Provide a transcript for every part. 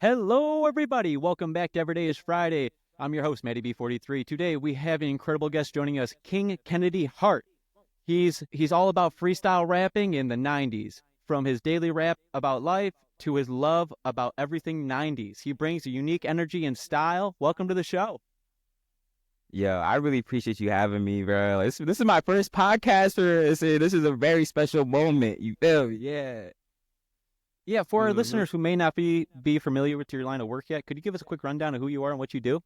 Hello, everybody. Welcome back to Every Day is Friday. I'm your host, Matty B43. Today, we have an incredible guest joining us, King Kennedy Hart. He's all about freestyle rapping in the 90s. From his daily rap about life to his love about everything 90s. He brings a unique energy and style. Welcome to the show. Yo, I really appreciate you having me, bro. This is my first podcast for this. This is a very special moment. You feel me? Yeah. Yeah, for our hmm listeners who may not be familiar with your line of work yet, could you give us a quick rundown of who you are and what you do?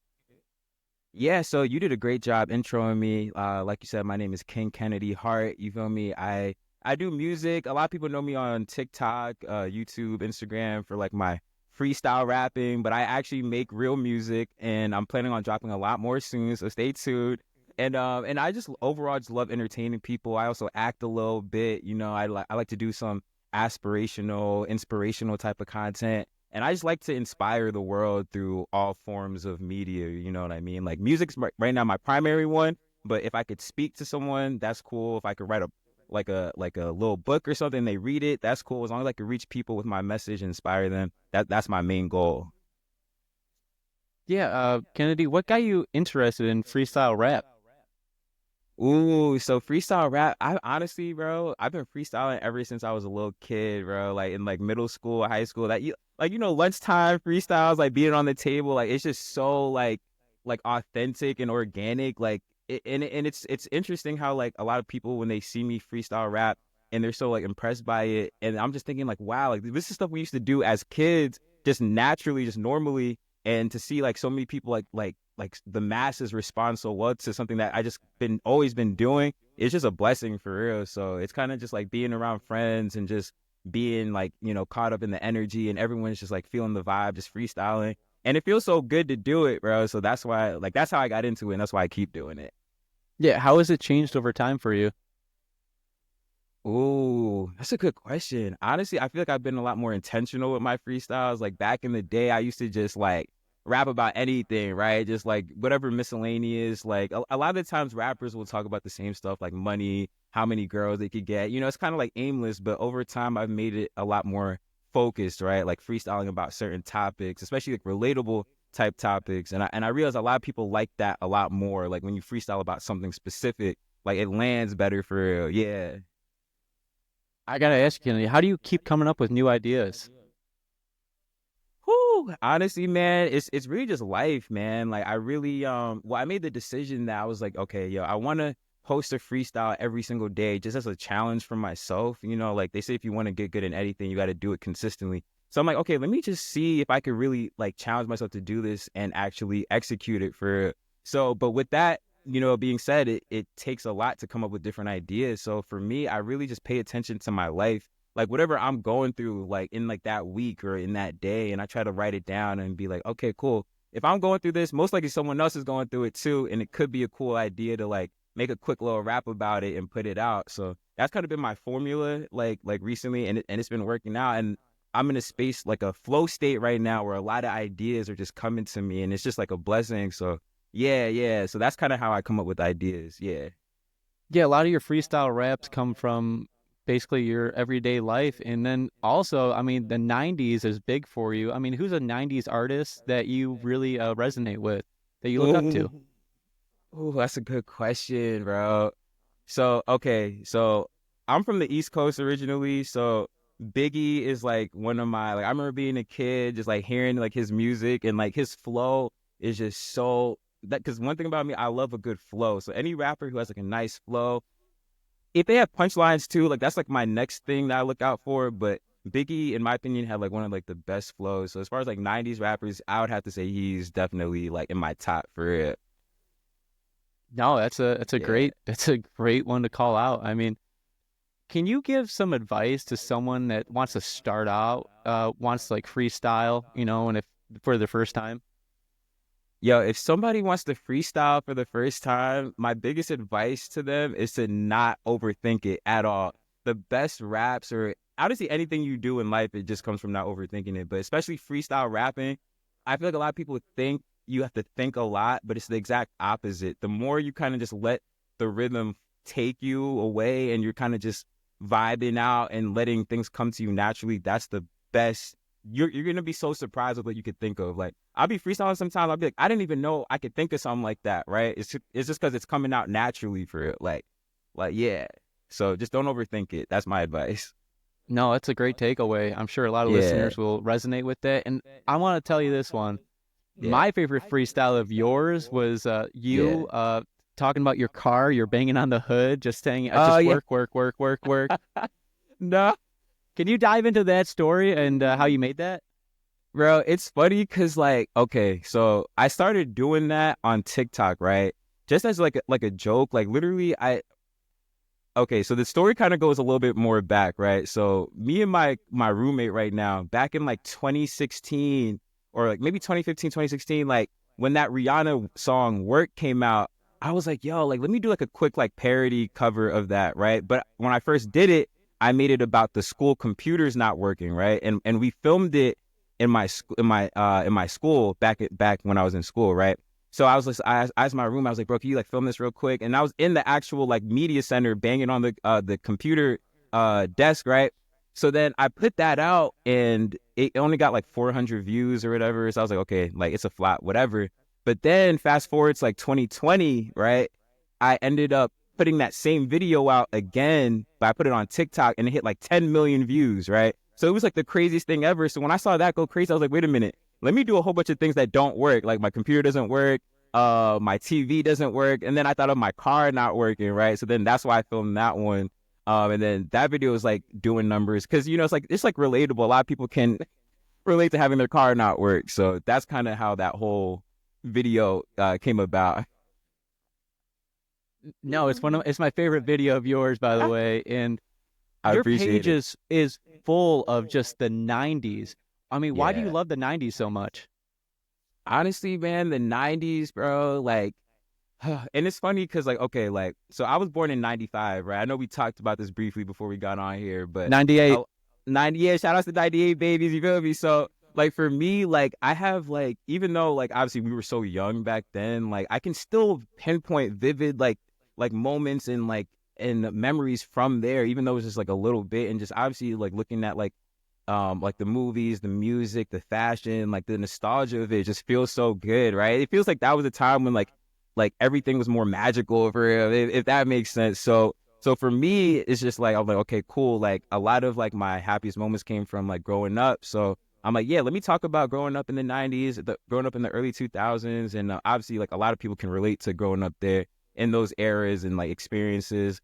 Yeah, so you did a great job introing me. Like you said, my name is King Kennedy Hart. You feel me? I do music. A lot of people know me on TikTok, YouTube, Instagram for like my freestyle rapping, but I actually make real music and I'm planning on dropping a lot more soon, so stay tuned. And I just overall just love entertaining people. I also act a little bit, I like to do some aspirational, inspirational type of content. And I just like to inspire the world through all forms of media. You know what I mean? Like music's right now my primary one, but if I could speak to someone, that's cool. If I could write a little book or something, they read it, that's cool. As long as I can reach people with my message and inspire them, that's my main goal. Yeah, Kennedy, what got you interested in freestyle rap? Ooh, so freestyle rap. I honestly, bro, I've been freestyling ever since I was a little kid, bro. Like in like middle school, high school. Lunchtime freestyles, like being on the table, like it's just so like authentic and organic. And it's interesting how like a lot of people when they see me freestyle rap and they're so like impressed by it, and I'm just thinking like, wow, like this is stuff we used to do as kids, just naturally, just normally, and to see like so many people like the masses respond so well to something that I just been always been doing. It's just a blessing for real. So it's kind of just like being around friends and just being like, caught up in the energy and everyone's just like feeling the vibe, just freestyling. And it feels so good to do it, bro. So that's why, like, that's how I got into it. And that's why I keep doing it. Yeah, how has it changed over time for you? Ooh, that's a good question. Honestly, I feel like I've been a lot more intentional with my freestyles. Like back in the day, I used to just like rap about anything, right? Just like whatever miscellaneous. Like a lot of the times rappers will talk about the same stuff like money, how many girls they could get. It's kind of like aimless, but over time I've made it a lot more focused, right? Like freestyling about certain topics, especially like relatable type topics. And I realize a lot of people like that a lot more. Like when you freestyle about something specific, like it lands better for real. Yeah. I gotta ask you, Kennedy, how do you keep coming up with new ideas? Whew, honestly, man, it's really just life, man. Like I really I made the decision that I was like, okay, yo, I want to post a freestyle every single day just as a challenge for myself. Like they say if you want to get good in anything, you got to do it consistently. So I'm like, okay, let me just see if I could really like challenge myself to do this and actually execute it for so but with that, being said, it takes a lot to come up with different ideas. So for me, I really just pay attention to my life, like whatever I'm going through, like in like that week or in that day, and I try to write it down and be like, okay, cool. If I'm going through this, most likely someone else is going through it too, and it could be a cool idea to like make a quick little rap about it and put it out. So that's kind of been my formula, like recently, and it's been working out. And I'm in a space like a flow state right now where a lot of ideas are just coming to me, and it's just like a blessing. So yeah, yeah. So that's kind of how I come up with ideas. Yeah. Yeah, a lot of your freestyle raps come from basically your everyday life. And then also, I mean, the 90s is big for you. I mean, who's a 90s artist that you really resonate with, that you look up to? Ooh, ooh, that's a good question, bro. So, okay, so I'm from the East Coast originally. So Biggie is like one of my, like, I remember being a kid, just like hearing like his music and like his flow is just so that, because one thing about me, I love a good flow. So any rapper who has like a nice flow, if they have punchlines too, like that's like my next thing that I look out for. But Biggie, in my opinion, had like one of like the best flows. So as far as like 90s rappers, I would have to say he's definitely like in my top for it. No, Yeah. that's a great one to call out. I mean, can you give some advice to someone that wants to start out, wants to like freestyle, and if for the first time? Yo, if somebody wants to freestyle for the first time, my biggest advice to them is to not overthink it at all. The best raps or honestly anything you do in life, it just comes from not overthinking it. But especially freestyle rapping, I feel like a lot of people think you have to think a lot, but it's the exact opposite. The more you kind of just let the rhythm take you away and you're kind of just vibing out and letting things come to you naturally, that's the best you're gonna be so surprised with what you could think of. Like I'll be freestyling sometimes. I'll be like, I didn't even know I could think of something like that, right? It's just because it's coming out naturally for it. Like yeah. So just don't overthink it. That's my advice. No, that's a great takeaway. I'm sure a lot of Yeah, listeners will resonate with that. And I want to tell you this one. yeah, My favorite freestyle of yours was yeah. you talking about your car. You're banging on the hood, just saying, Oh just yeah. work, work, work, work, work. No, Can you dive into that story and how you made that? bro, it's funny because like, okay, so I started doing that on TikTok, right? Just as like a joke. Like literally, okay, so the story kind of goes a little bit more back, right? So me and my roommate right now, back in like 2016 or like maybe 2015, 2016, like when that Rihanna song Work came out, I was like, yo, like let me do like a quick like parody cover of that, right? But when I first did it, I made it about the school computers not working, right? And we filmed it in my school back when I was in school, right? So I was just, I asked my room, I was like, bro, can you like film this real quick? And I was in the actual like media center banging on the computer desk, right? So then I put that out and it only got like 400 views or whatever. So I was like, okay, like it's a flop, whatever. But then fast forward to like 2020, right? I ended up putting that same video out again, but I put it on TikTok and it hit like 10 million views, right? So it was like the craziest thing ever. So when I saw that go crazy, I was like, wait a minute, let me do a whole bunch of things that don't work. Like my computer doesn't work, my TV doesn't work, and then I thought of my car not working, right? So then that's why I filmed that one. And then that video was like doing numbers because it's like relatable. A lot of people can relate to having their car not work. So that's kind of how that whole video came about. No, it's my favorite video of yours, by the way. And I your appreciate page it. is full of just the 90s. I mean, why do you Yeah. love the 90s so much? Honestly, man, the 90s, bro, like, and it's funny because, like, okay, like, so I was born in 95, right? I know we talked about this briefly before we got on here, but 98. 98, shout out to 98 babies, you feel me? So, like, for me, like, I have, like, even though, like, obviously we were so young back then, like, I can still pinpoint vivid, like moments and memories from there, even though it's just like a little bit, and just obviously, like, looking at, like the movies, the music, the fashion, like the nostalgia of it just feels so good, right? It feels like that was a time when like everything was more magical for real, if that makes sense. So for me, it's just like I'm like, okay, cool. Like a lot of like my happiest moments came from like growing up. So I'm like, yeah, let me talk about growing up in the 90s, growing up in the early 2000s, and obviously like a lot of people can relate to growing up there in those eras and like experiences.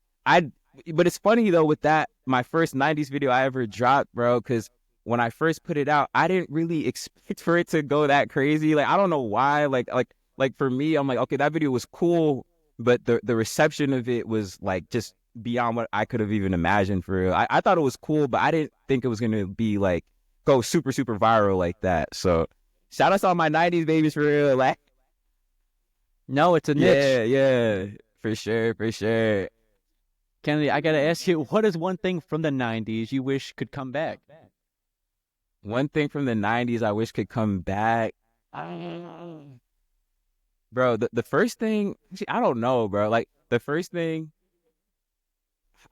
But it's funny though with that, my first 90s video I ever dropped, bro, because when I first put it out, I didn't really expect for it to go that crazy. Like I don't know why. Like for me, I'm like, okay, that video was cool, but the reception of it was like just beyond what I could have even imagined for real. I thought it was cool, but I didn't think it was gonna be like go super, super viral like that. So shout out to all my 90s babies for real. Like No, it's a niche. yeah, yeah, for sure, for sure. Kennedy, I got to ask you, what is one thing from the 90s you wish could come back? One thing from the 90s I wish could come back. Bro, the first thing, I don't know, bro. Like, the first thing,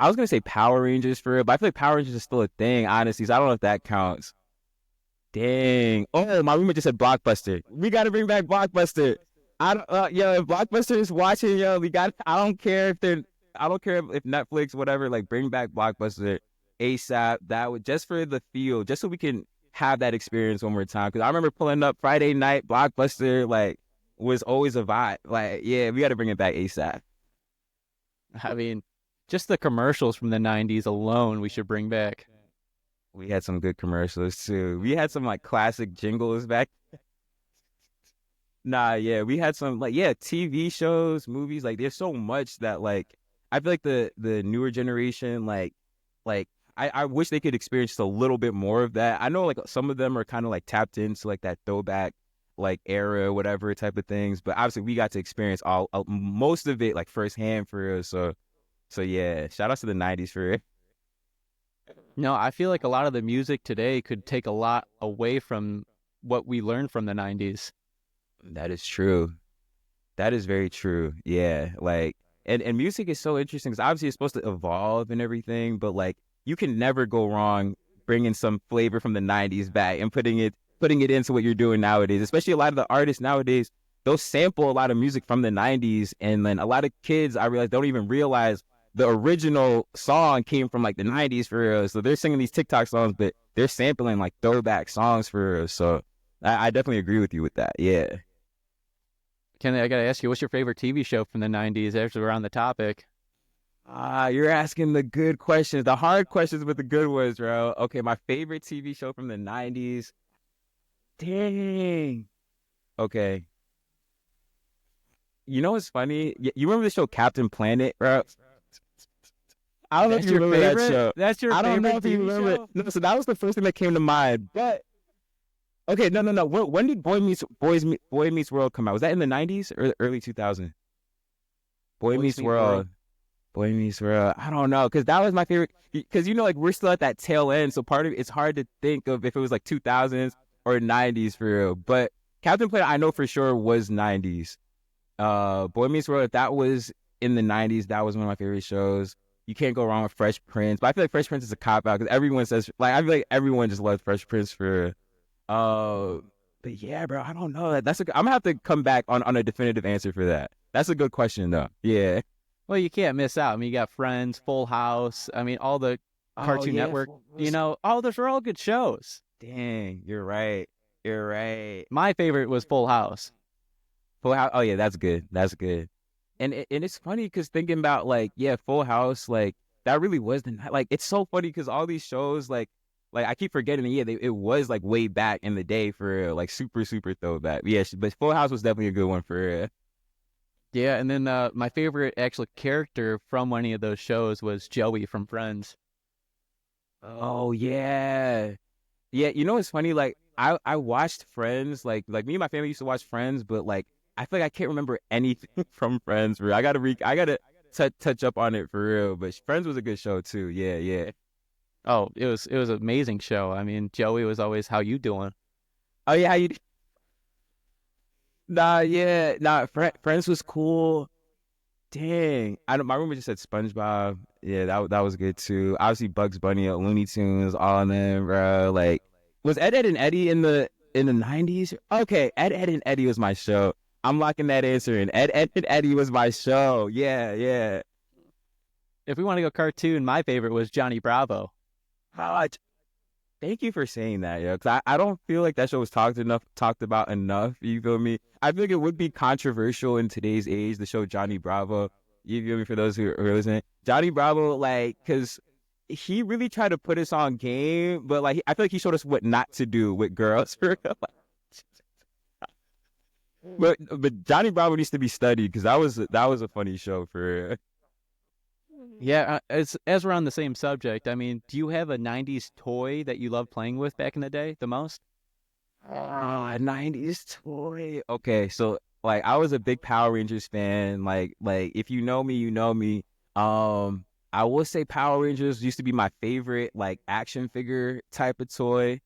I was going to say Power Rangers for real, but I feel like Power Rangers is still a thing, honestly, so I don't know if that counts. Dang. Oh, my roommate just said Blockbuster. We got to bring back Blockbuster. Yo, if Blockbuster is watching, yo, I don't care if Netflix, whatever, like, bring back Blockbuster ASAP. That would, just for the feel, just so we can have that experience one more time. Because I remember pulling up Friday night, Blockbuster, like, was always a vibe. Like, yeah, we got to bring it back ASAP. I mean, just the commercials from the 90s alone, we should bring back. We had some good commercials too. We had some like classic jingles back. Nah, yeah, we had some like yeah, TV shows, movies. Like there's so much that like I feel like the newer generation like I wish they could experience just a little bit more of that. I know like some of them are kind of like tapped into like that throwback like era, whatever type of things. But obviously we got to experience all most of it like firsthand for real. So yeah, shout out to the 90s for it. No, I feel like a lot of the music today could take a lot away from what we learned from the 90s. That is true. That is very true. Yeah, like and music is so interesting because obviously it's supposed to evolve and everything, but like you can never go wrong bringing some flavor from the 90s back and putting it into what you're doing nowadays. Especially a lot of the artists nowadays, they'll sample a lot of music from the 90s, and then a lot of kids, I realize, don't even realize the original song came from like the 90s for real. So they're singing these TikTok songs, but they're sampling like throwback songs for real. So I definitely agree with you with that. Yeah. Kennedy, I gotta ask you, what's your favorite TV show from the 90s? After we're on the topic. You're asking the good questions, the hard questions with the good ones, bro. Okay, my favorite TV show from the 90s. Dang. Okay. You know what's funny? You remember the show Captain Planet, bro? I don't know if you remember that show. That's your favorite. I don't know if you remember it. No, so that was the first thing that came to mind. But okay, no. When did Boy Meets World come out? Was that in the 90s or early 2000s? Boy Meets World. Boy Meets World. I don't know, because that was my favorite. Because like we're still at that tail end, so part of it's hard to think of if it was like 2000s or 90s for real. But Captain Planet, I know for sure was 90s. Boy Meets World, if that was in the 90s, that was one of my favorite shows. You can't go wrong with Fresh Prince, but I feel like Fresh Prince is a cop out because everyone says, like, I feel like everyone just loves Fresh Prince for. But yeah, bro, I don't know. I'm gonna have to come back on a definitive answer for that. That's a good question though. Yeah. Well, you can't miss out. I mean, you got Friends, Full House. I mean, all the Cartoon Network. Those are all good shows. Dang, you're right. You're right. My favorite was Full House. Full House. Oh yeah, that's good. That's good. And it's funny because thinking about like, yeah, Full House, like that really was it's so funny because all these shows like I keep forgetting that, it was like way back in the day for real, like super, super throwback. Yeah, but Full House was definitely a good one for real. Yeah, and then my favorite actual character from any of those shows was Joey from Friends. Oh yeah. Yeah, you know what's funny? Like I watched Friends, like me and my family used to watch Friends, but like I feel like I can't remember anything from Friends. I gotta touch up on it for real. But Friends was a good show too. Yeah, yeah. Oh, it was an amazing show. I mean, Joey was always, "How you doing?" Oh yeah, how you? Friends was cool. Dang, my roommate just said SpongeBob. Yeah, that was good too. Obviously, Bugs Bunny, Looney Tunes, all of them, bro. Like, was Ed, and Eddie in the 90s? Okay, Ed, and Eddie was my show. I'm locking that answer in. Ed, and Eddie was my show. Yeah, yeah. If we want to go cartoon, my favorite was Johnny Bravo. Thank you for saying that, yo. Because I don't feel like that show was talked about enough. You feel me? I feel like it would be controversial in today's age, the show Johnny Bravo. You feel me? For those who are listening, Johnny Bravo, like, because he really tried to put us on game, but like I feel like he showed us what not to do with girls. But Johnny Bravo needs to be studied because that was a funny show for. Yeah, as we're on the same subject, I mean, do you have a 90s toy that you loved playing with back in the day the most? A 90s toy. Okay, so like I was a big Power Rangers fan. Like if you know me, you know me. I will say Power Rangers used to be my favorite like action figure type of toy.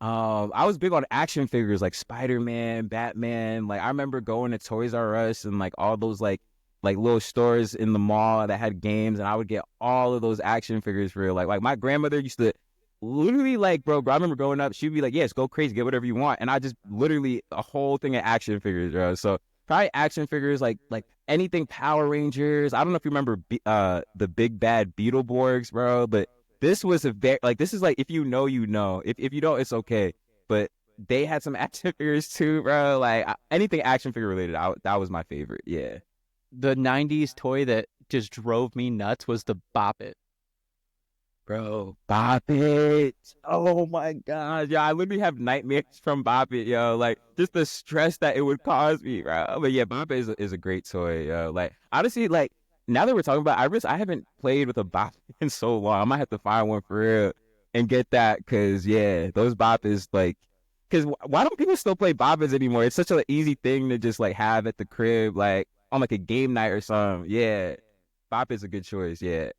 I was big on action figures like Spider-Man, Batman. Like I remember going to Toys R Us and like all those like little stores in the mall that had games, and I would get all of those action figures for real. Like my grandmother used to literally like, bro, I remember growing up, she'd be like, yes, go crazy, get whatever you want. And I just literally a whole thing of action figures, bro. So probably action figures, like anything Power Rangers. I don't know if you remember the big bad Beetleborgs, bro, but this was this is like, if you know, you know. If you don't, it's okay. But they had some action figures too, bro. Like anything action figure related, that was my favorite. Yeah. The 90s toy that just drove me nuts was the Bop It. Bro, Bop It. Oh my God. Yeah, I literally have nightmares from Bop It, yo. Like, just the stress that it would cause me, bro. But yeah, Bop It is a great toy, yo. Like, honestly, like, now that we're talking about it, I haven't played with a Bop It in so long. I might have to find one for real and get that, because, yeah, those Bop It's, like, because why don't people still play Bop It's anymore? It's such an easy thing to just, like, have at the crib, like, on like a game night or something. Yeah, Bop is a good choice. Yeah.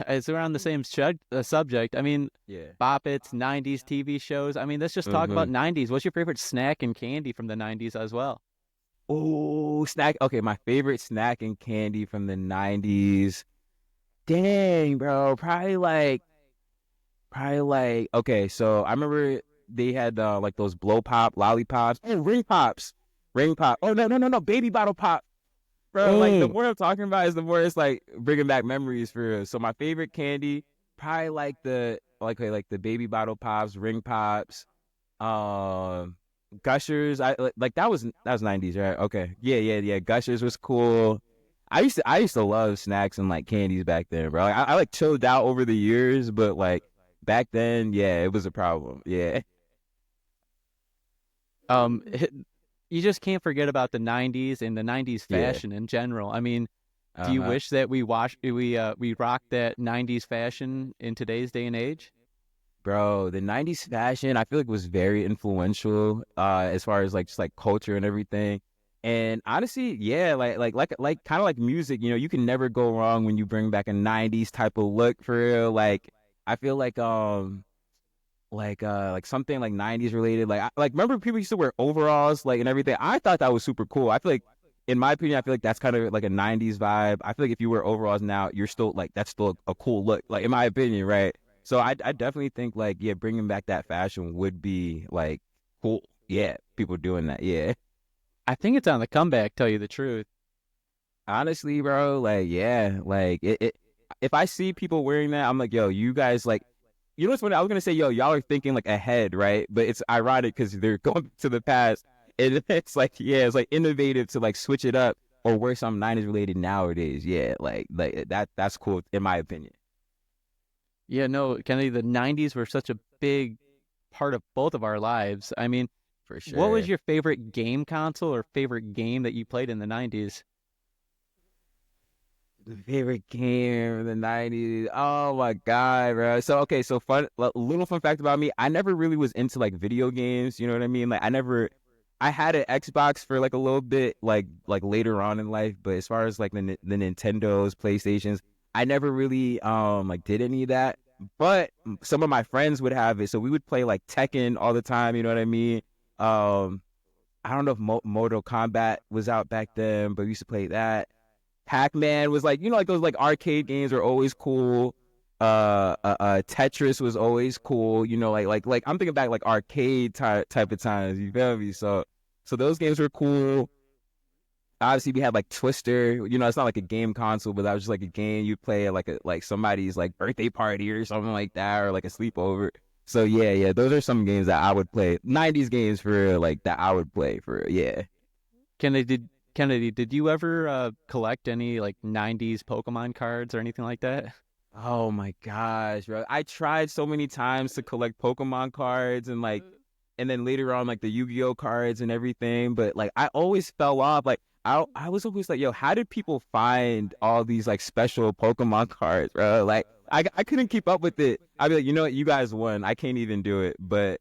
As we're on the same subject, I mean, yeah, Bop It's, 90s TV shows. I mean, let's just talk about 90s. What's your favorite snack and candy from the 90s as well? Oh, snack. Okay, my favorite snack and candy from the 90s. Dang, bro. Probably Probably like, okay, so I remember they had like those blow pop lollipops. Oh, ring pops. Ring pop. Oh, no, baby bottle pop. Bro, like the Oh, more I'm talking about is the more it's like bringing back memories for real. So my favorite candy, probably like like the baby bottle pops, ring pops, um, Gushers. Like that was 90s, right? Okay, yeah. Gushers was cool. I used to love snacks and like candies back then, bro. Like, I like chilled out over the years, but like back then, yeah, it was a problem. Yeah. um, you just can't forget about the '90s and the '90s Yeah. fashion in general. I mean, do you Uh-huh. wish that we rocked that '90s fashion in today's day and age? Bro, the 90s fashion, I feel like was very influential as far as like just like culture and everything. And honestly, yeah, like kind of like music, you can never go wrong when you bring back a 90s type of look for real. Like I feel like something like 90s related. Like remember people used to wear overalls like and everything. I thought that was super cool. I feel like in my opinion, I feel like that's kind of like a 90s vibe. I feel like if you wear overalls now, you're still like that's still a cool look. Like in my opinion, right? So I definitely think like yeah, bringing back that fashion would be like cool. Yeah, people doing that. Yeah. I think it's on the comeback. Tell you the truth. Honestly, bro, like yeah, like if I see people wearing that, I'm like, yo, you guys like what's funny? I was gonna say, yo, y'all are thinking like ahead, right? But it's ironic because they're going to the past, and it's like, yeah, it's like innovative to like switch it up or wear something 90s related nowadays. Yeah, like that's cool in my opinion. Yeah, no, Kennedy, the '90s were such a big part of both of our lives. I mean, For what was sure. your favorite game console or favorite game that you played in the '90s? The favorite game of the 90s. Oh my God, bro. So okay, so little fun fact about me. I never really was into like video games, you know what I mean? Like I had an Xbox for like a little bit like later on in life, but as far as like the Nintendos, PlayStations, I never really like did any of that. But some of my friends would have it, so we would play like Tekken all the time, you know what I mean? Um I don't know if Mortal Kombat was out back then, but we used to play that. Pac-Man was like, like those like arcade games were always cool. Tetris was always cool. Like I'm thinking back like arcade type of times. You feel me? So those games were cool. Obviously, we had like Twister. It's not like a game console, but that was just like a game you play at like somebody's like birthday party or something like that, or like a sleepover. So yeah, those are some games that I would play. 90s games for like that I would play for yeah. Kennedy, did you ever collect any like '90s Pokemon cards or anything like that? Oh my gosh, bro. I tried so many times to collect Pokemon cards and then later on like the Yu-Gi-Oh cards and everything, but like I always fell off. Like I was always like, yo, how did people find all these like special Pokemon cards, bro? Like I couldn't keep up with it. I'd be like, you know what, you guys won. I can't even do it. But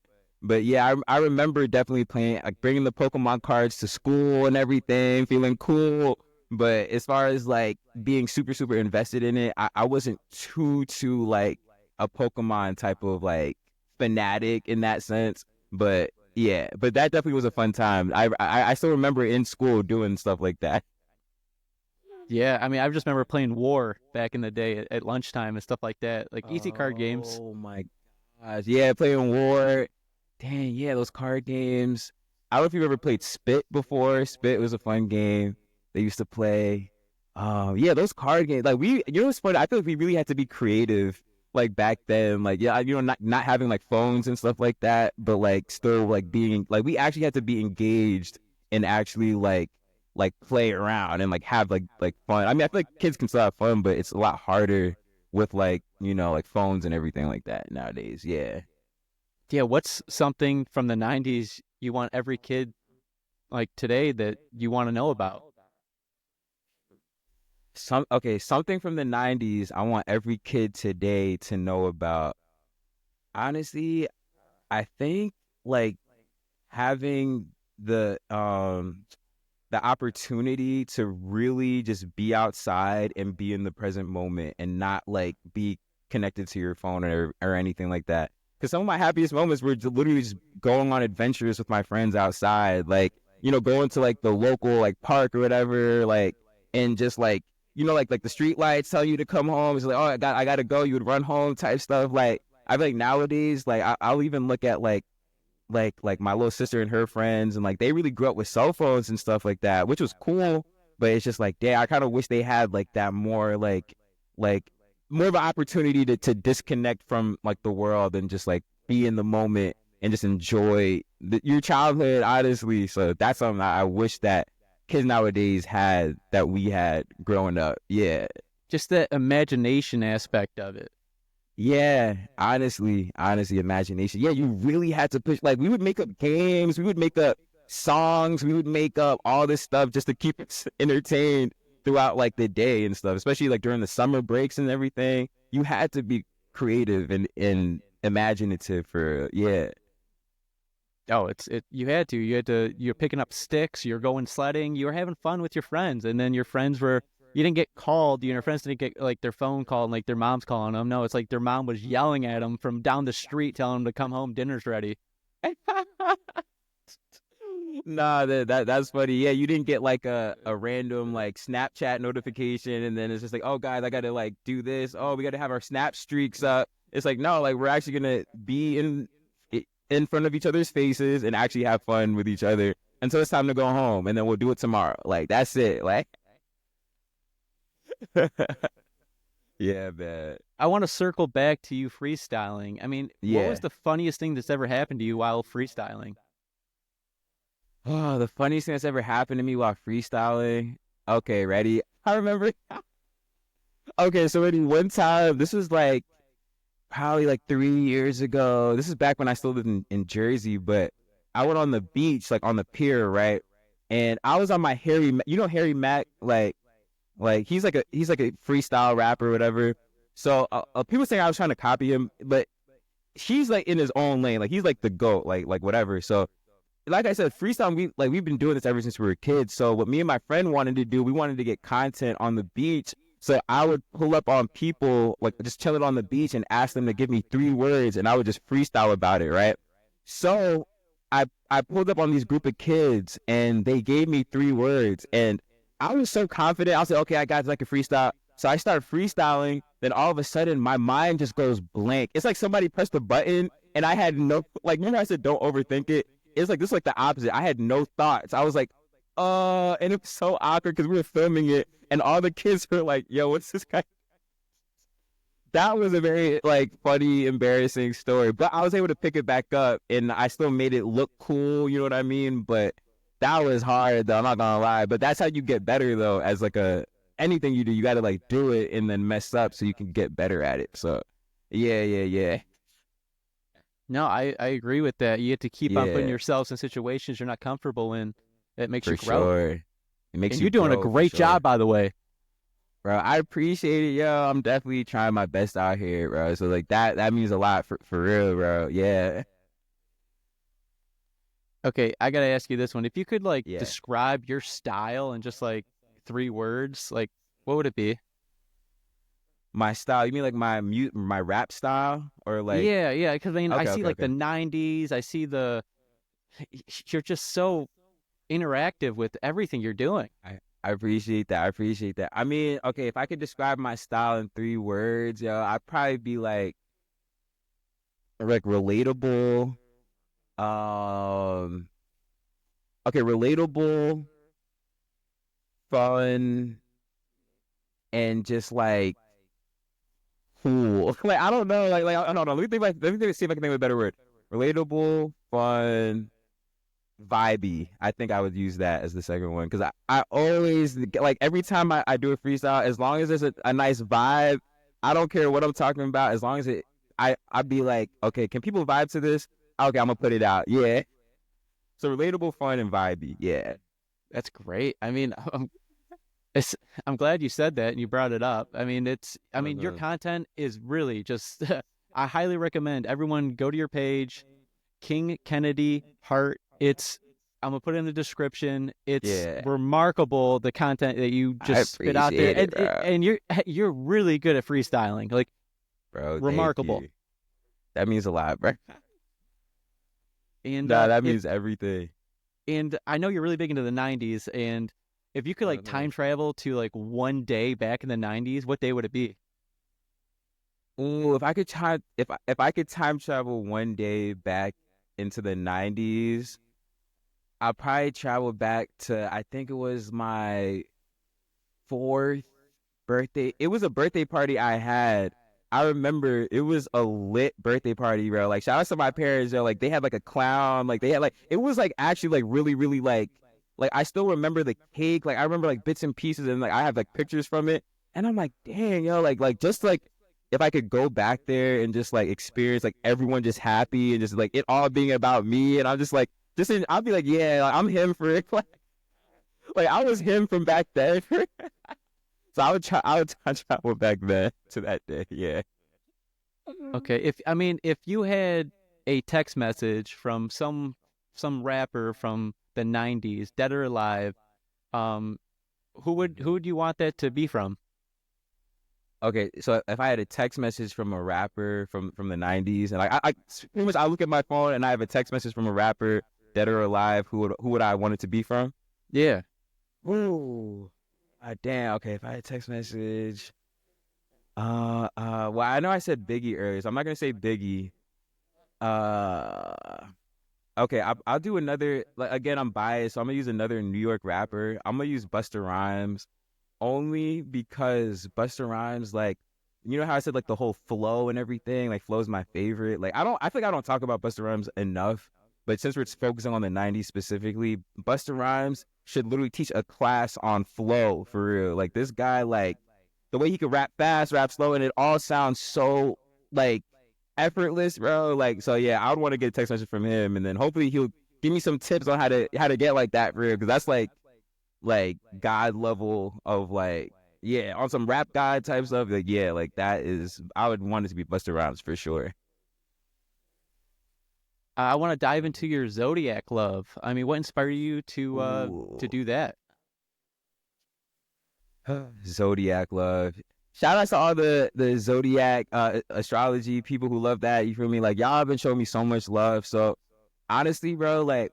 yeah, I remember definitely playing like bringing the Pokemon cards to school and everything, feeling cool. But as far as like being super, super invested in it, I wasn't too like a Pokemon type of like fanatic in that sense. But yeah, but that definitely was a fun time. I still remember in school doing stuff like that. Yeah, I mean, I just remember playing War back in the day at lunchtime and stuff like that, like easy card games. Oh my gosh. Yeah, playing War. Dang, yeah, those card games. I don't know if you've ever played Spit before. Spit was a fun game they used to play. Yeah, those card games. Like what's funny? I feel like we really had to be creative like back then. Like, yeah, not having like phones and stuff like that, but like still like being like we actually had to be engaged and actually like play around and like have like fun. I mean, I feel like kids can still have fun, but it's a lot harder with like, like phones and everything like that nowadays. Yeah. Yeah, what's something from the '90s you want every kid like today that you want to know about? Something from the 90s I want every kid today to know about. Honestly, I think like having the opportunity to really just be outside and be in the present moment and not like be connected to your phone or anything like that. Because some of my happiest moments were literally just going on adventures with my friends outside, like going to like the local like park or whatever, like and just like like the street lights tell you to come home. It's like, oh, I gotta go. You would run home type stuff, like. I feel like nowadays, like I'll even look at like my little sister and her friends, and like they really grew up with cell phones and stuff like that, which was cool. But it's just like, damn, I kind of wish they had like that more like more of an opportunity to disconnect from like the world and just like be in the moment and just enjoy your childhood, honestly. So that's something I wish that kids nowadays had that we had growing up. Yeah. Just the imagination aspect of it. Yeah, honestly, imagination. Yeah, you really had to push. Like, we would make up games, we would make up songs, we would make up all this stuff just to keep us entertained throughout like the day and stuff. Especially like during the summer breaks and everything. You had to be creative and imaginative for yeah. Oh, you're picking up sticks, you're going sledding, you were having fun with your friends, and then you didn't get called, your friends didn't get like their phone call and like their mom's calling them. No, it's like their mom was yelling at them from down the street, telling them to come home, dinner's ready. Nah, that's funny. Yeah, you didn't get like a random like Snapchat notification, and then it's just like, oh guys, I gotta like do this. Oh, we gotta have our snap streaks up. It's like, no, like we're actually gonna be in front of each other's faces and actually have fun with each other until it's time to go home, and then we'll do it tomorrow. Like that's it. Like, yeah, man. I want to circle back to you freestyling. I mean, what Yeah. was the funniest thing that's ever happened to you while freestyling? Oh, the funniest thing that's ever happened to me while freestyling. Okay, ready? I remember. Okay, so one time, this was like probably like 3 years ago. This is back when I still lived in Jersey, but I went on the beach, like on the pier, right? And I was on my Harry Mack, like he's like a freestyle rapper or whatever. So people saying I was trying to copy him, but he's like in his own lane, like he's like the GOAT, like whatever. So like I said, freestyle, we've been doing this ever since we were kids. So what me and my friend wanted to do, we wanted to get content on the beach. So I would pull up on people, like just chilling on the beach, and ask them to give me 3 words, and I would just freestyle about it, right? So I pulled up on these group of kids, and they gave me 3 words, and I was so confident. I was like, okay, I got this, I can freestyle. So I started freestyling. Then all of a sudden, my mind just goes blank. It's like somebody pressed the button, and I had no, like, remember I said don't overthink it? It's like this is like the opposite. I had no thoughts. I was like, and it was so awkward because we were filming it, and all the kids were like, yo, what's this guy? That was a very like funny, embarrassing story, but I was able to pick it back up, and I still made it look cool. You know what I mean? But that was hard, though. I'm not gonna lie. But that's how you get better, though. As like anything you do, you got to like do it and then mess up so you can get better at it. So, yeah. No, I agree with that. You have to keep on putting Yeah, yourselves in situations you're not comfortable in. It makes you for grow. sure. It makes And you you're doing a grow, for great sure. job, by the way. Bro, I appreciate it, yo. I'm definitely trying my best out here, bro. So like that means a lot for real, bro. Yeah. Okay, I gotta ask you this one. If you could like Yeah. describe your style in just like 3 words, like what would it be? My style, you mean like my rap style or like Yeah, because I mean, I okay, see okay, like the okay. '90s. I see you're just so interactive with everything you're doing. I appreciate that. I appreciate that. I mean, okay, if I could describe my style in 3 words, yo, I'd probably be like relatable. Um, okay, relatable, fun, and just like cool. Like I don't know, like I don't know. Let me see if I can think of a better word. Relatable, fun, vibey. I think I would use that as the second one because I always like every time I do a freestyle, as long as there's a nice vibe, I don't care what I'm talking about. As long as I'd be like, okay, can people vibe to this? Okay, I'm gonna put it out. Yeah. So relatable, fun, and vibey. Yeah. That's great. I mean, it's, I'm glad you said that and you brought it up. I mean, your Uh-huh. content is really just. I highly recommend everyone go to your page, King Kennedy Hart. I'm gonna put it in the description. It's Yeah. remarkable the content that you I just spit out there, appreciate it, bro. and you're really good at freestyling. Like Bro, thank remarkable. you. That means a lot, bro. And Nah, that if means everything. and I know you're really big into the '90s. And if you could like Uh-huh. time travel to like one day back in the '90s, what day would it be? Ooh, if I could time travel one day back into the 90s, I'd probably travel back to, I think it was my fourth birthday. It was a birthday party I had. I remember it was a lit birthday party, bro. Like, shout out to my parents, yo. Like, they had like a clown. Like, they had like, it was like actually like really, really like I still remember the cake. Like, I remember like bits and pieces, and like I have like pictures from it. And I'm like, dang, yo, like just like if I could go back there and just like experience like everyone just happy and just like it all being about me. And I'm just like, I'll be like, yeah, like, I'm him for it. Like I was him from back then. So I would try to travel back then to that day. Yeah. Okay, if you had a text message from some rapper from the '90s, dead or alive, um, who would you want that to be from? Okay, so if I had a text message from a rapper from the '90s, and like I pretty much I look at my phone and I have a text message from a rapper, dead or alive, who would I want it to be from? Yeah. Ooh, damn. Okay, if I had a text message, well, I know I said Biggie earlier, so I'm not gonna say Biggie. Uh, okay, I'll do another. Like again, I'm biased, so I'm gonna use another New York rapper. I'm gonna use Busta Rhymes only because Busta Rhymes, like, you know how I said like the whole flow and everything, like flow's my favorite. Like I think I don't talk about Busta Rhymes enough, but since we're focusing on the '90s specifically, Busta Rhymes should literally teach a class on flow for real. Like this guy, like the way he could rap fast, rap slow, and it all sounds so like effortless, bro. Like so, yeah, I would want to get a text message from him, and then hopefully he'll give me some tips on how to get like that for real, because that's like God level of like, yeah, on some rap God type stuff. Like, yeah, like that is, I would want it to be Busta Rhymes for sure. I want to dive into your Zodiac love. What inspired you to Ooh. do that? Zodiac love. Shout out to all the Zodiac astrology people who love that. You feel me? Like y'all have been showing me so much love. So honestly, bro, like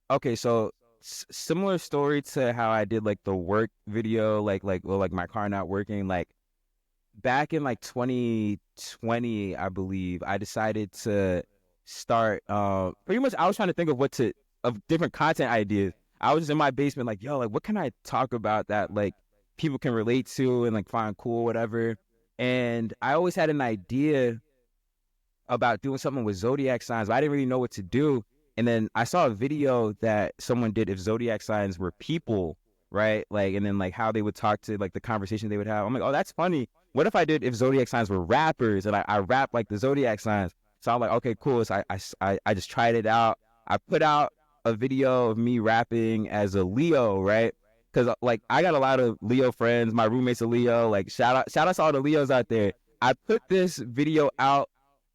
okay, so similar story to how I did like the work video, like my car not working. Like back in like 2020, I believe, I decided to start. Pretty much, I was trying to think of different content ideas. I was just in my basement, like, yo, like what can I talk about that like people can relate to and like find cool, whatever. And I always had an idea about doing something with zodiac signs, but I didn't really know what to do. And then I saw a video that someone did if zodiac signs were people, right? Like, and then like how they would talk to like the conversation they would have. I'm like, oh, that's funny. What if I did if zodiac signs were rappers and I rap like the zodiac signs? So I'm like, okay, cool. So I just tried it out. I put out a video of me rapping as a Leo, right? Because like I got a lot of Leo friends. My roommate's a Leo. Like shout out to all the Leos out there. I put this video out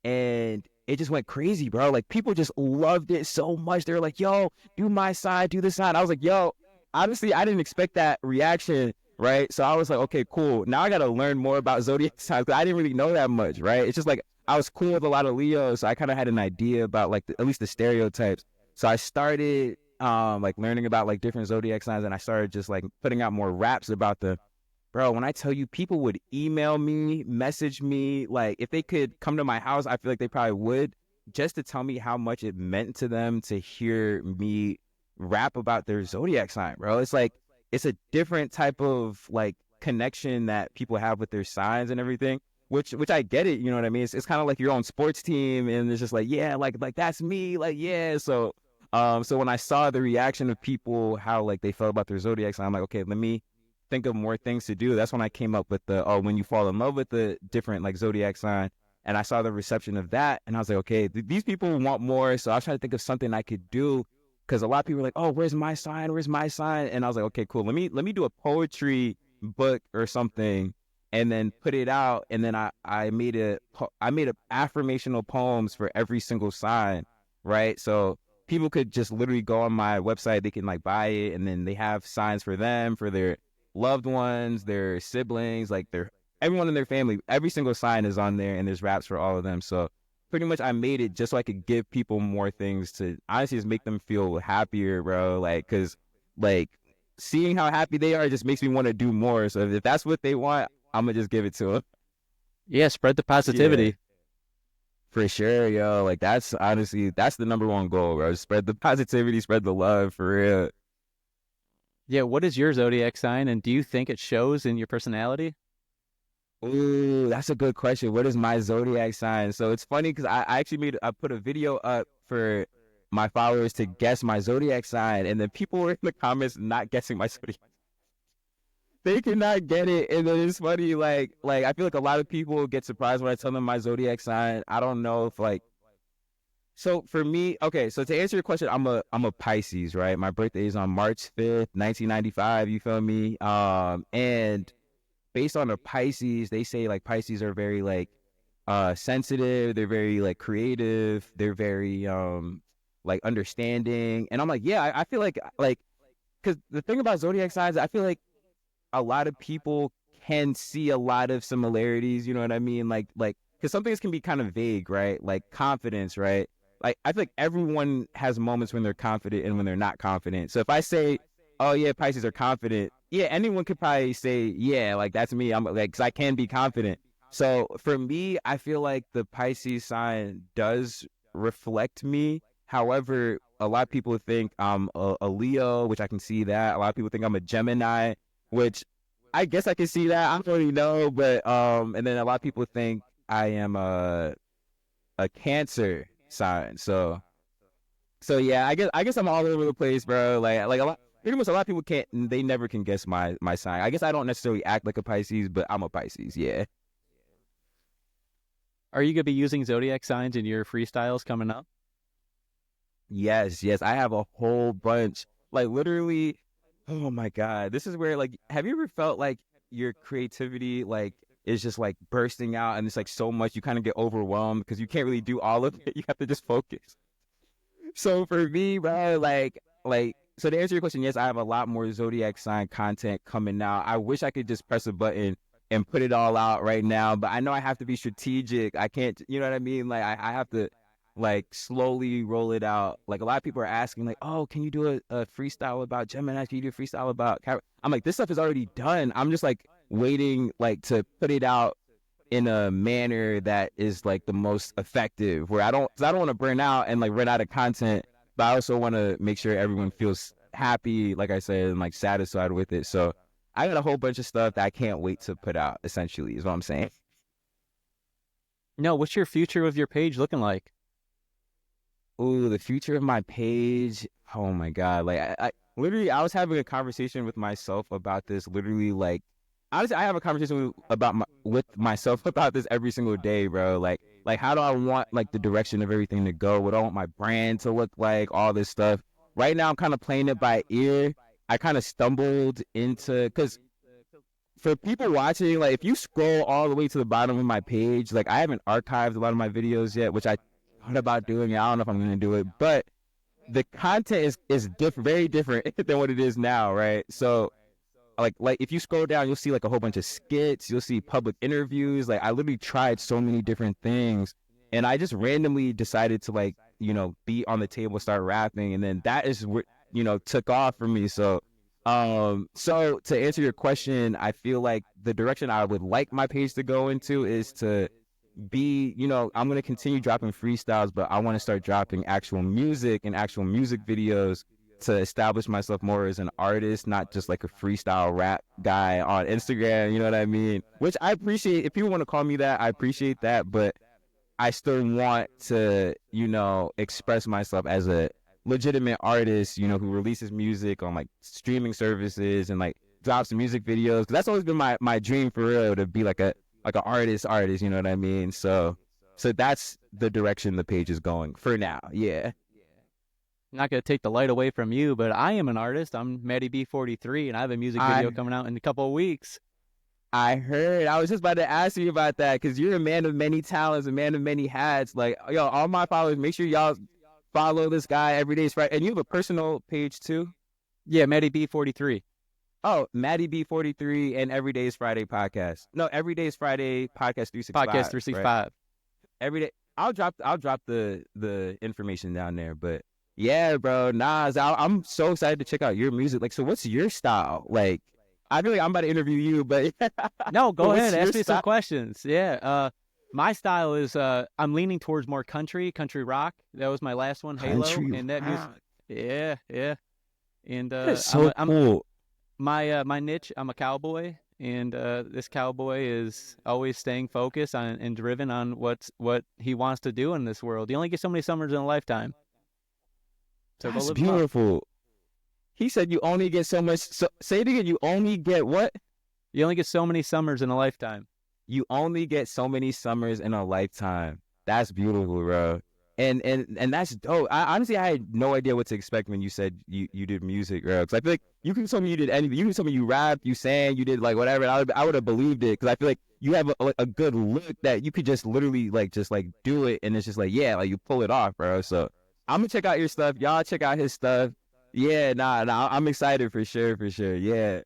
and it just went crazy, bro. Like people just loved it so much. They were like, yo, do my side, do this side. I was like, yo, honestly, I didn't expect that reaction, right? So I was like, okay, cool. Now I got to learn more about zodiac signs because I didn't really know that much, right? It's just like I was cool with a lot of Leos, so I kind of had an idea about like at least the stereotypes. So I started like learning about like different zodiac signs, and I started just like putting out more raps about them. Bro, when I tell you people would email me, message me, like if they could come to my house, I feel like they probably would, just to tell me how much it meant to them to hear me rap about their zodiac sign, bro. It's like it's a different type of like connection that people have with their signs and everything, which I get it, you know what I mean? It's kind of like your own sports team and it's just like, yeah, like that's me, like yeah. So when I saw the reaction of people, how like they felt about their zodiac sign, I'm like, okay, let me think of more things to do. That's when I came up with the when you fall in love with the different like zodiac sign, and I saw the reception of that, and I was like, okay, these people want more. So I was trying to think of something I could do because a lot of people were like, oh, where's my sign? Where's my sign? And I was like, okay, cool. Let me do a poetry book or something, and then put it out. And then I made a affirmational poems for every single sign, right? So people could just literally go on my website. They can like buy it, and then they have signs for them, for their loved ones, their siblings, like their everyone in their family. Every single sign is on there, and there's raps for all of them. So pretty much, I made it just so I could give people more things to honestly just make them feel happier, bro. Like, cause like seeing how happy they are just makes me want to do more. So if that's what they want, I'm gonna just give it to them. Yeah, spread the Yeah, positivity. for sure, yo. Like that's honestly that's the number one goal, bro. Spread the positivity, spread the love for real. Yeah, what is your zodiac sign, and do you think it shows in your personality? Ooh, that's a good question. What is my zodiac sign? So it's funny because I actually I put a video up for my followers to guess my zodiac sign, and then people were in the comments not guessing my zodiac. They cannot get it, and then it's funny. Like I feel like a lot of people get surprised when I tell them my zodiac sign. I don't know if like so for me. Okay, so to answer your question, I'm a Pisces, right? My birthday is on March 5th, 1995. You feel me? And based on the Pisces, they say like Pisces are very like sensitive, they're very like creative, they're very like understanding. And I'm like, yeah, I feel like because the thing about zodiac signs, I feel like a lot of people can see a lot of similarities, you know what I mean? Like because some things can be kind of vague, right? Like confidence, right? Like I feel like everyone has moments when they're confident and when they're not confident. So if I say, oh yeah, Pisces are confident, yeah, anyone could probably say, yeah, like that's me. I'm like, because I can be confident. So for me, I feel like the Pisces sign does reflect me. However, a lot of people think I'm a Leo, which I can see that. A lot of people think I'm a Gemini, which I guess I can see that. I don't really know, but and then a lot of people think I am a Cancer sign. So yeah, I guess I'm all over the place, bro. Like a lot, pretty much a lot of people can't, they never can guess my sign. I guess I don't necessarily act like a Pisces, but I'm a Pisces. Yeah. Are you gonna be using zodiac signs in your freestyles coming up? Yes, yes. I have a whole bunch. Like literally, oh my God. This is where like have you ever felt like your creativity like is just like bursting out and it's like so much you kind of get overwhelmed because you can't really do all of it. You have to just focus. So for me, bro, like so to answer your question, yes, I have a lot more zodiac sign content coming out. I wish I could just press a button and put it all out right now, but I know I have to be strategic. I can't, you know what I mean? Like I have to like slowly roll it out. Like a lot of people are asking, like, oh, can you do a freestyle about Gemini? Can you do a freestyle about I'm like, this stuff is already done. I'm just like waiting like to put it out in a manner that is like the most effective where I don't want to burn out and like run out of content, but I also want to make sure everyone feels happy, like I said, and like satisfied with it. So I got a whole bunch of stuff that I can't wait to put out, essentially, is what I'm saying. No, what's your future of your page looking like? Ooh, the future of my page. Oh my God. Like I literally I was having a conversation with myself about this literally like honestly I have a conversation with myself about this every single day, bro. Like how do I want like the direction of everything to go? What do I want my brand to look like? All this stuff. Right now I'm kind of playing it by ear. I kind of stumbled into because for people watching, like if you scroll all the way to the bottom of my page, like I haven't archived a lot of my videos yet, which I thought about doing it. I don't know if I'm gonna do it, but the content is different, very different than what it is now, right? So like if you scroll down, you'll see like a whole bunch of skits, you'll see public interviews. Like I literally tried so many different things, and I just randomly decided to like be on the table, start rapping, and then that is what took off for me. So to answer your question, I feel like the direction I would like my page to go into is to be, I'm going to continue dropping freestyles, but I want to start dropping actual music and actual music videos to establish myself more as an artist, not just like a freestyle rap guy on Instagram. You know what I mean? Which I appreciate. If people want to call me that, I appreciate that. But I still want to, express myself as a legitimate artist, who releases music on like streaming services and like drops music videos. 'Cause that's always been my dream for real, to be like an artist, you know what I mean? So that's the direction the page is going for now. Yeah. I'm not gonna take the light away from you, but I am an artist. I'm Maddie B43, and I have a music video I coming out in a couple of weeks. I heard. I was just about to ask you about that because you're a man of many talents, a man of many hats. Like, yo, all my followers, make sure y'all follow this guy every day. Right, and you have a personal page too. Yeah, Maddie B43. Oh, Maddie B43 and Every Day is Friday podcast. No, Every Day is Friday podcast Podcast 365. Right. 365. Every day. I'll drop the information down there. But yeah, bro, Nas, I'm so excited to check out your music. Like, so what's your style? Like, I feel like I'm about to interview you, but No, go but ahead. what's your Ask me some style? questions. Yeah. My style is I'm leaning towards more country rock. That was my last one, Halo, Country and that music. rock. Yeah, yeah. And That is so I'm cool. my niche. I'm a cowboy, and this cowboy is always staying focused on and driven on what he wants to do in this world. You only get so many summers in a lifetime, so go That's live them up. beautiful. He said you only get so much. So, say it again. You only get what? You only get so many summers in a lifetime. You only get so many summers in a lifetime. That's beautiful, bro. And that's dope. Honestly, I had no idea what to expect when you said you did music, bro. Because I feel like you can tell me you did anything. You can tell me you rapped, you sang, you did like whatever. And I would have believed it because I feel like you have a good look that you could just literally like just like do it, and it's just like yeah, like you pull it off, bro. So I'm gonna check out your stuff. Y'all check out his stuff. Yeah, nah, I'm excited for sure, for sure. Yeah.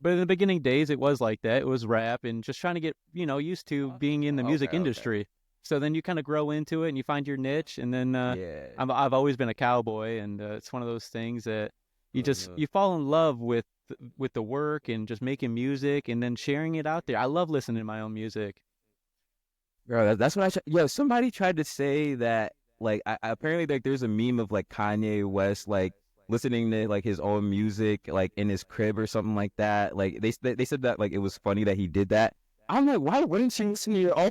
But in the beginning days, it was like that. It was rap and just trying to get, used to being in the Okay, music okay. industry. So then you kind of grow into it and you find your niche. And then Yeah. I've always been a cowboy, and it's one of those things that Uh, you fall in love with the work and just making music and then sharing it out there. I love listening to my own music. Bro, that's what yo, somebody tried to say that like apparently like there's a meme of like Kanye West like listening to like his own music like in his crib or something like that. Like they said that like it was funny that he did that. I'm like, why wouldn't you listen to your own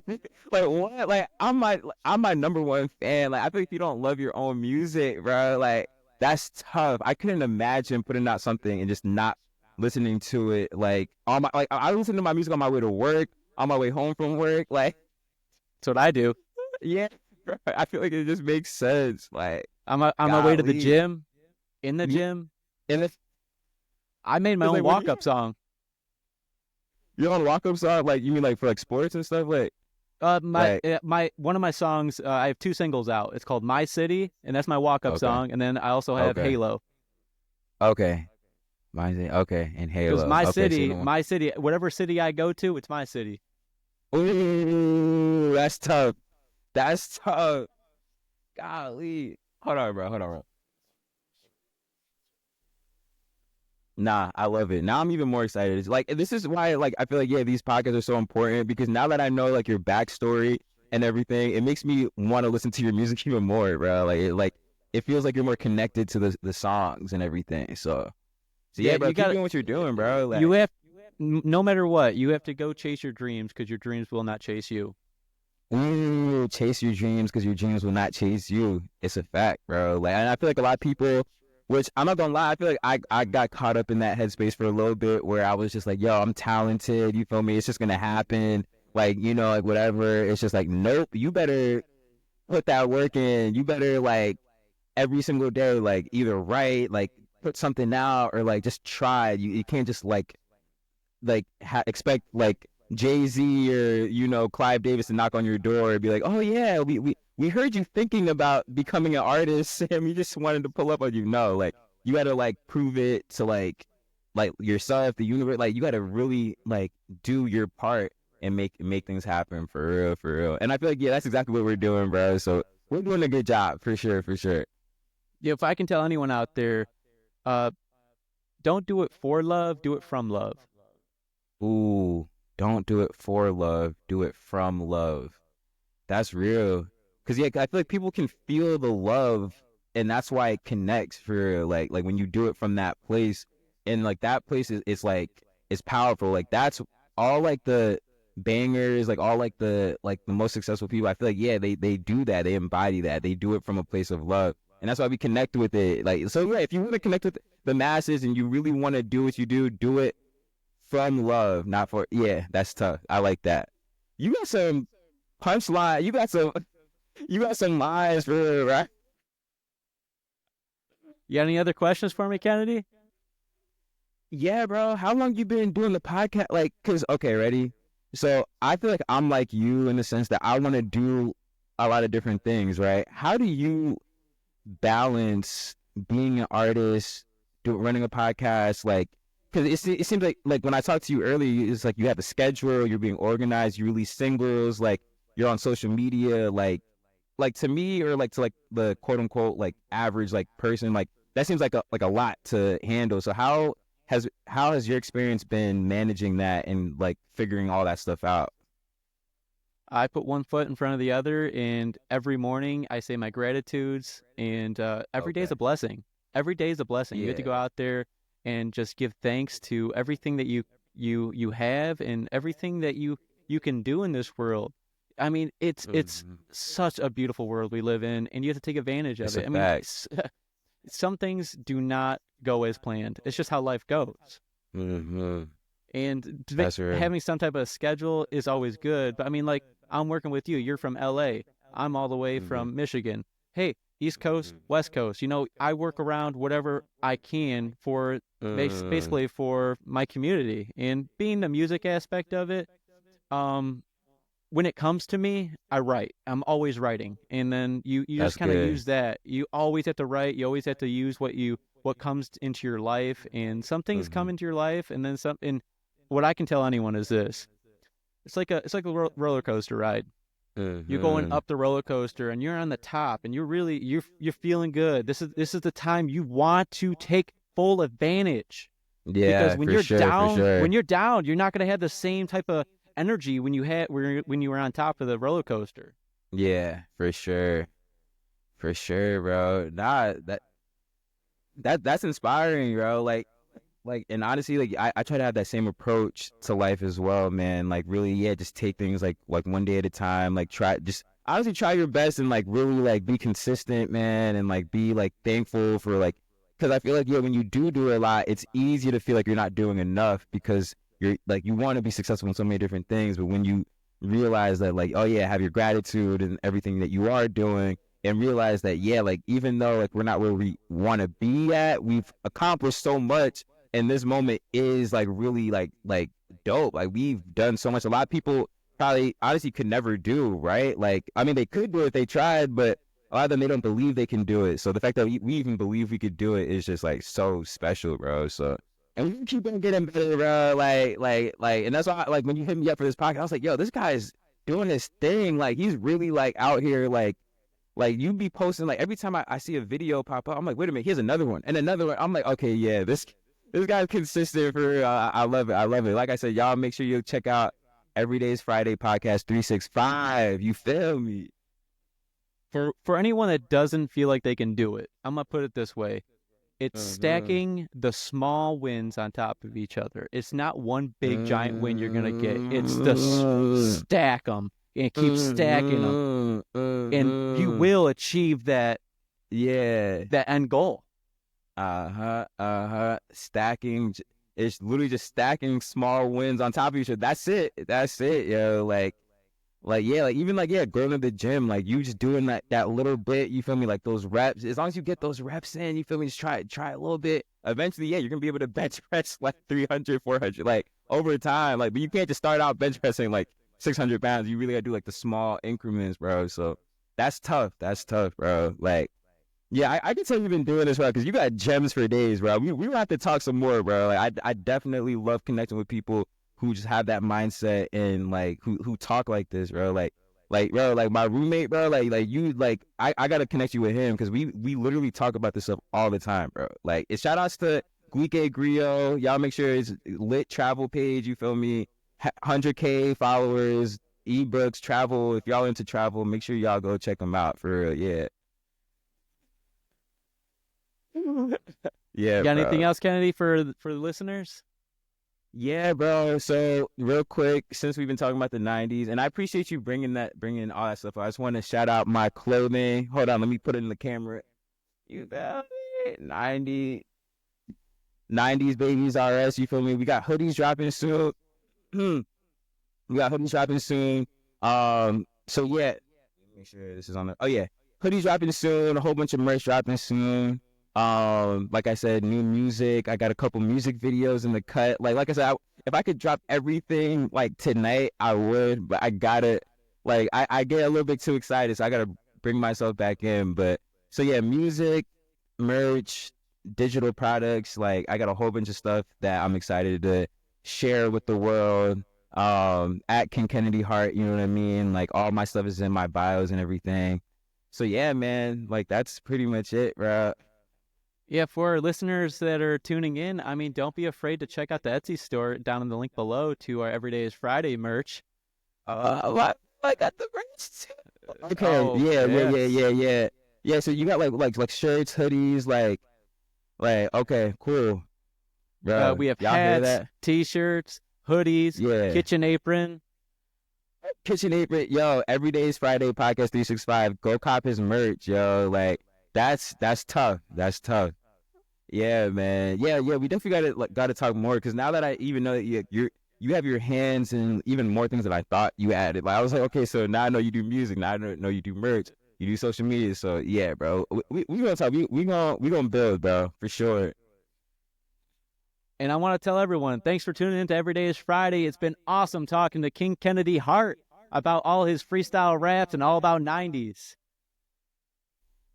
like what? Like I'm my number one fan. Like I think if you don't love your own music, bro, like that's tough. I couldn't imagine putting out something and just not listening to it like on my like I listen to my music on my way to work, on my way home from work, like That's what I do. yeah, bro, I feel like it just makes sense. Like, On my way to the golly, gym, in the yeah, gym. and I made my it's own like when walk up song. you're on walk up side, like you mean like for like sports and stuff, like My one of my songs. I have two singles out. It's called "My City," and that's my walk-up okay, song. And then I also have okay, "Halo," okay, okay, and because Halo, okay, so you know, my city, whatever city I go to, it's my city. ooh, that's tough, that's tough, golly, hold on, bro. Nah, I love it. Now I'm even more excited. It's like this is why like I feel like yeah, these podcasts are so important because now that I know like your backstory and everything, it makes me want to listen to your music even more, bro. Like it feels like you're more connected to the songs and everything. So Yeah, yeah, bro, you keep got to doing what you're doing, bro. you Like have no matter what, you have to go chase your dreams because your dreams will not chase you. ooh, chase your dreams because your dreams will not chase you. It's a fact, bro. Like, and I feel like a lot of people, which I'm not gonna lie, I feel like I got caught up in that headspace for a little bit where I was just like, yo, I'm talented. You feel me? It's just gonna happen. Like, you know, like whatever. It's just like, nope. You better put that work in. You better like every single day, like either write, like put something out, or like just try. You can't just expect like Jay-Z or Clive Davis to knock on your door and be like, "Oh yeah, we heard you thinking about becoming an artist, Sam. You just wanted to pull up on you." No, like you got to like prove it to like yourself, the universe. Like you got to really like do your part and make things happen for real, for real. And I feel like yeah, that's exactly what we're doing, bro. So we're doing a good job for sure, for sure. Yeah, if I can tell anyone out there, uh, don't do it for love, do it from love. Ooh, don't do it for love, do it from love. That's real. Cause yeah, I feel like people can feel the love, and that's why it connects for like when you do it from that place, and like that place is it's like it's powerful. Like that's all like the bangers, like all like the most successful people. I feel like yeah, they do that, they embody that, they do it from a place of love, and that's why we connect with it. Like so, yeah, if you want to connect with the masses and you really want to do what you do it from love, not for yeah. That's tough. I like that. You got some punchline. You got some lines for real, right? You got any other questions for me, Kennedy? Yeah, bro. How long you been doing the podcast? Like, cause okay, ready? So I feel like I'm like you in the sense that I want to do a lot of different things, right? How do you balance being an artist, running a podcast, like? Because it seems like when I talked to you earlier, it's like you have a schedule, you're being organized, you release singles, like you're on social media, like to me or like to like the quote unquote like average like person like that seems like a lot to handle. So how has your experience been managing that and like figuring all that stuff out? I put one foot in front of the other, and every morning I say my gratitudes, and every day is Okay. a blessing. Every day is a blessing. You get to go Yeah. out there and just give thanks to everything that you have and everything that you can do in this world. I mean, it's Hmm. such a beautiful world we live in, and you have to take advantage of It's a it. I mean, fact. some things do not go as planned. It's just how life goes. Hmm. And That's real. having some type of schedule is always good. But I mean, like, I'm working with you. You're from LA. I'm all the way Hmm. from Michigan. Hey, East Coast, Hmm. West Coast. I work around whatever I can for Hmm. basically for my community. And being the music aspect of it, um, when it comes to me, I write. I'm always writing. And then you just That's kind of good. use that. You always have to write. You always have to use what comes into your life. And some things come Hmm. into your life, and then some. And what I can tell anyone is this: it's like a roller coaster ride. You're going Hmm. up the roller coaster, and you're on the top, and you're feeling good. This is the time you want to take full advantage, because Yeah, for sure, for when sure. you're down, you're not going to have the same type of energy when you were on top of the roller coaster. Yeah, for sure, bro. Nah, that's inspiring, bro. Like, and honestly, like I try to have that same approach to life as well, man. Like, really, yeah, just take things like one day at a time. Like, try just honestly try your best and like really like be consistent, man, and like be like thankful for like, because I feel like yeah, when you do a lot, it's easy to feel like you're not doing enough because you're like you want to be successful in so many different things, but when you realize that like oh yeah, have your gratitude and everything that you are doing. And realize that yeah, like even though like we're not where we want to be at, we've accomplished so much, and this moment is like really like dope. Like we've done so much. A lot of people probably honestly could never do, right? Like I mean they could do it if they tried, but a lot of them they don't believe they can do it. So the fact that we even believe we could do it is just like so special, bro. So and we keep on getting better, bro. And that's why like when you hit me up for this podcast, I was like, yo, this guy's doing his thing. Like he's really like out here like you be posting like every time I see a video pop up, I'm like, wait a minute, here's another one and another one. I'm like, okay, yeah, this guy's consistent for. I love it. I love it. Like I said, y'all make sure you check out Everyday's Friday podcast 365. You feel me? For anyone that doesn't feel like they can do it, I'm gonna put it this way: it's Mm-hmm. stacking the small wins on top of each other. It's not one big giant win you're gonna get. It's the Mm-hmm. stack them and keep stacking them, Mm-hmm. and you Mm-hmm. will achieve Yeah. that end goal. Uh-huh. Uh-huh. It's literally just stacking small wins on top of each other. That's it. That's it, yo. Like yeah, like even like yeah, going to the gym, like you just doing that little bit, you feel me? Like those reps. As long as you get those reps in, you feel me? Just try a little bit. Eventually, yeah, you're gonna be able to bench press like 300, 400, like over time. Like, but you can't just start out bench pressing like 600 pounds. You really gotta do like the small increments, bro. So that's tough. That's tough, bro. Like yeah, I can tell you've been doing this, bro, because you got gems for days, bro. We have to talk some more, bro. Like I definitely love connecting with people who just have that mindset and like who talk like this, bro. Like bro, like my roommate, bro. Like you, like I gotta connect you with him because we literally talk about this stuff all the time, bro. Like it's shout outs to Guike Grio. Y'all make sure it's lit travel page. You feel me? 100K followers, ebooks, travel. If y'all into travel, make sure y'all go check them out for real. Yeah. You Yeah, got bro. anything else, Kennedy, for the listeners? Yeah, bro. So real quick, since we've been talking about the '90s, and I appreciate you bringing all that stuff up. I just want to shout out my clothing. Hold on, let me put it in the camera. You feel me? 90s babies RS. You feel me? We got hoodies dropping soon. We got hoodies dropping soon. So yeah, make sure this is on the. Oh yeah, hoodies dropping soon. A whole bunch of merch dropping soon. Like I said, new music. I got a couple music videos in the cut. Like I said, if I could drop everything like tonight, I would. But I gotta, like, I get a little bit too excited, so I gotta bring myself back in. But so yeah, music, merch, digital products. Like I got a whole bunch of stuff that I'm excited to share with the world at King Kennedy Hart, you know what I mean? Like all my stuff is in my bios and everything. So yeah, man, like that's pretty much it, bro. Yeah, for our listeners that are tuning in, I mean, don't be afraid to check out the Etsy store down in the link below to our Everyday is Friday merch. I got the merch too. Okay, Oh, yes. yeah. So you got like shirts, hoodies, like okay, cool, bro. We have Y'all hear hats, that? T-shirts, hoodies, Yeah. kitchen apron. Kitchen apron, yo. Every day is Friday. Podcast 365. Go cop his merch, yo. Like that's tough. That's tough. Yeah, man. Yeah. We definitely gotta talk more because now that I even know that you have your hands in even more things than I thought you added. Like I was like, okay, so now I know you do music. Now I know you do merch. You do social media. So yeah, bro. We gonna talk. We gonna build, bro, for sure. And I want to tell everyone, thanks for tuning in to Every Day is Friday. It's been awesome talking to King Kennedy Hart about all his freestyle raps and all about 90s.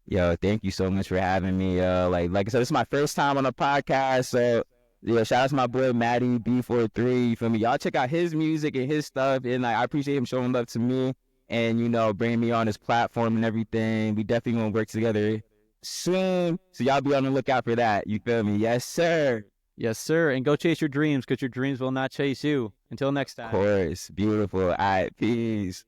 Yo, thank you so much for having me. Like I said, this is my first time on a podcast. So yeah, shout out to my boy Matty B43. You feel me? Y'all check out his music and his stuff. And like I appreciate him showing love to me and bringing me on his platform and everything. We definitely gonna work together soon. So y'all be on the lookout for that. You feel me? Yes, sir. Yes, sir. And go chase your dreams because your dreams will not chase you. Until next Of time. course. Beautiful. All right, peace.